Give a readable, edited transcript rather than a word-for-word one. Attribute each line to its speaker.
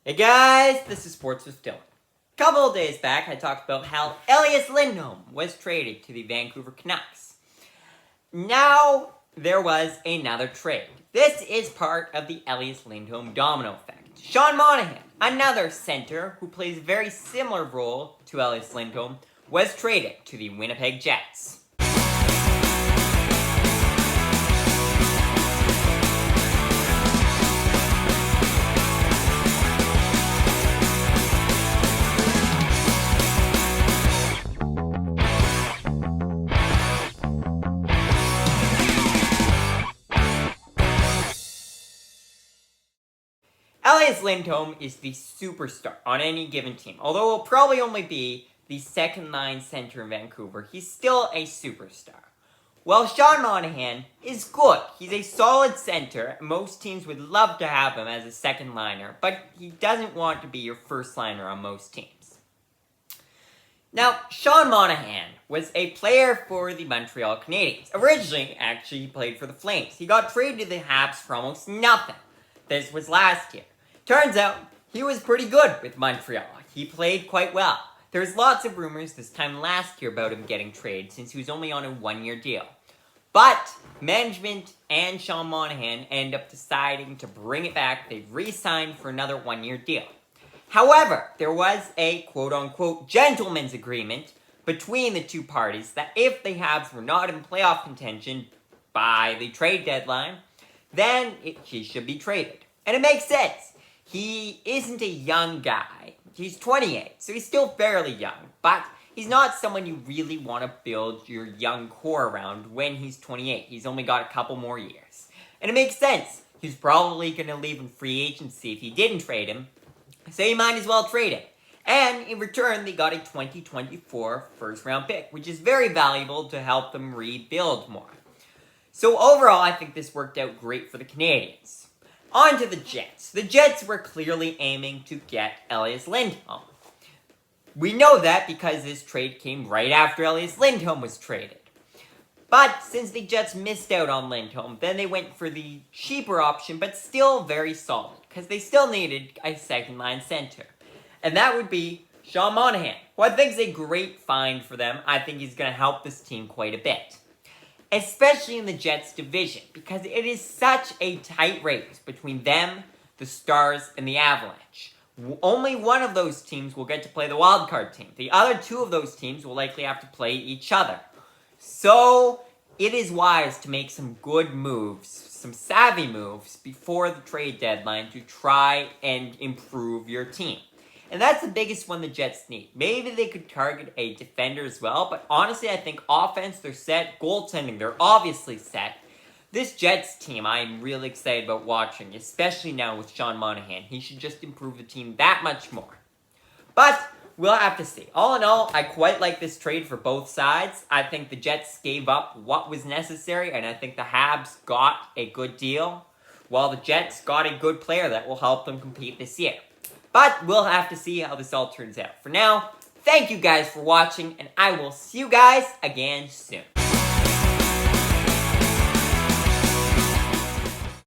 Speaker 1: Hey guys, this is Sports with Dylan. A couple of days back, I talked about how Elias Lindholm was traded to the Vancouver Canucks. Now, there was another trade. This is part of the Elias Lindholm domino effect. Sean Monahan, another center who plays a very similar role to Elias Lindholm, was traded to the Winnipeg Jets. Elias Lindholm is the superstar on any given team. Although he'll probably only be the second-line center in Vancouver, he's still a superstar. Well, Sean Monahan is good. He's a solid center. Most teams would love to have him as a second liner, but he doesn't want to be your first liner on most teams. Now, Sean Monahan was a player for the Montreal Canadiens. Originally, actually, he played for the Flames. He got traded to the Habs for almost nothing. This was last year. Turns out, he was pretty good with Montreal. He played quite well. There's lots of rumors this time last year about him getting traded since he was only on a one-year deal. But management and Sean Monahan end up deciding to bring it back. They re-signed for another one-year deal. However, there was a quote-unquote gentleman's agreement between the two parties that if the Habs were not in playoff contention by the trade deadline, then he should be traded. And it makes sense. He isn't a young guy. He's 28, so he's still fairly young. But he's not someone you really want to build your young core around when he's 28. He's only got a couple more years. And it makes sense. He's probably going to leave in free agency if you didn't trade him. So you might as well trade him. And in return, they got a 2024 first-round pick, which is very valuable to help them rebuild more. So overall, I think this worked out great for the Canadiens. On to the Jets. The Jets were clearly aiming to get Elias Lindholm. We know that because this trade came right after Elias Lindholm was traded. But since the Jets missed out on Lindholm, then they went for the cheaper option, but still very solid, because they still needed a second-line center. And that would be Sean Monahan, who I think is a great find for them. I think he's going to help this team quite a bit. Especially in the Jets division, because it is such a tight race between them, the Stars, and the Avalanche. Only one of those teams will get to play the wildcard team. The other two of those teams will likely have to play each other. So, it is wise to make some good moves, some savvy moves, before the trade deadline to try and improve your team. And that's the biggest one the Jets need. Maybe they could target a defender as well, but honestly, I think offense, they're set. Goaltending, they're obviously set. This Jets team, I'm really excited about watching, especially now with Sean Monahan. He should just improve the team that much more. But we'll have to see. All in all, I quite like this trade for both sides. I think the Jets gave up what was necessary, and I think the Habs got a good deal, while the Jets got a good player that will help them compete this year. But we'll have to see how this all turns out. For now, thank you guys for watching, and I will see you guys again soon.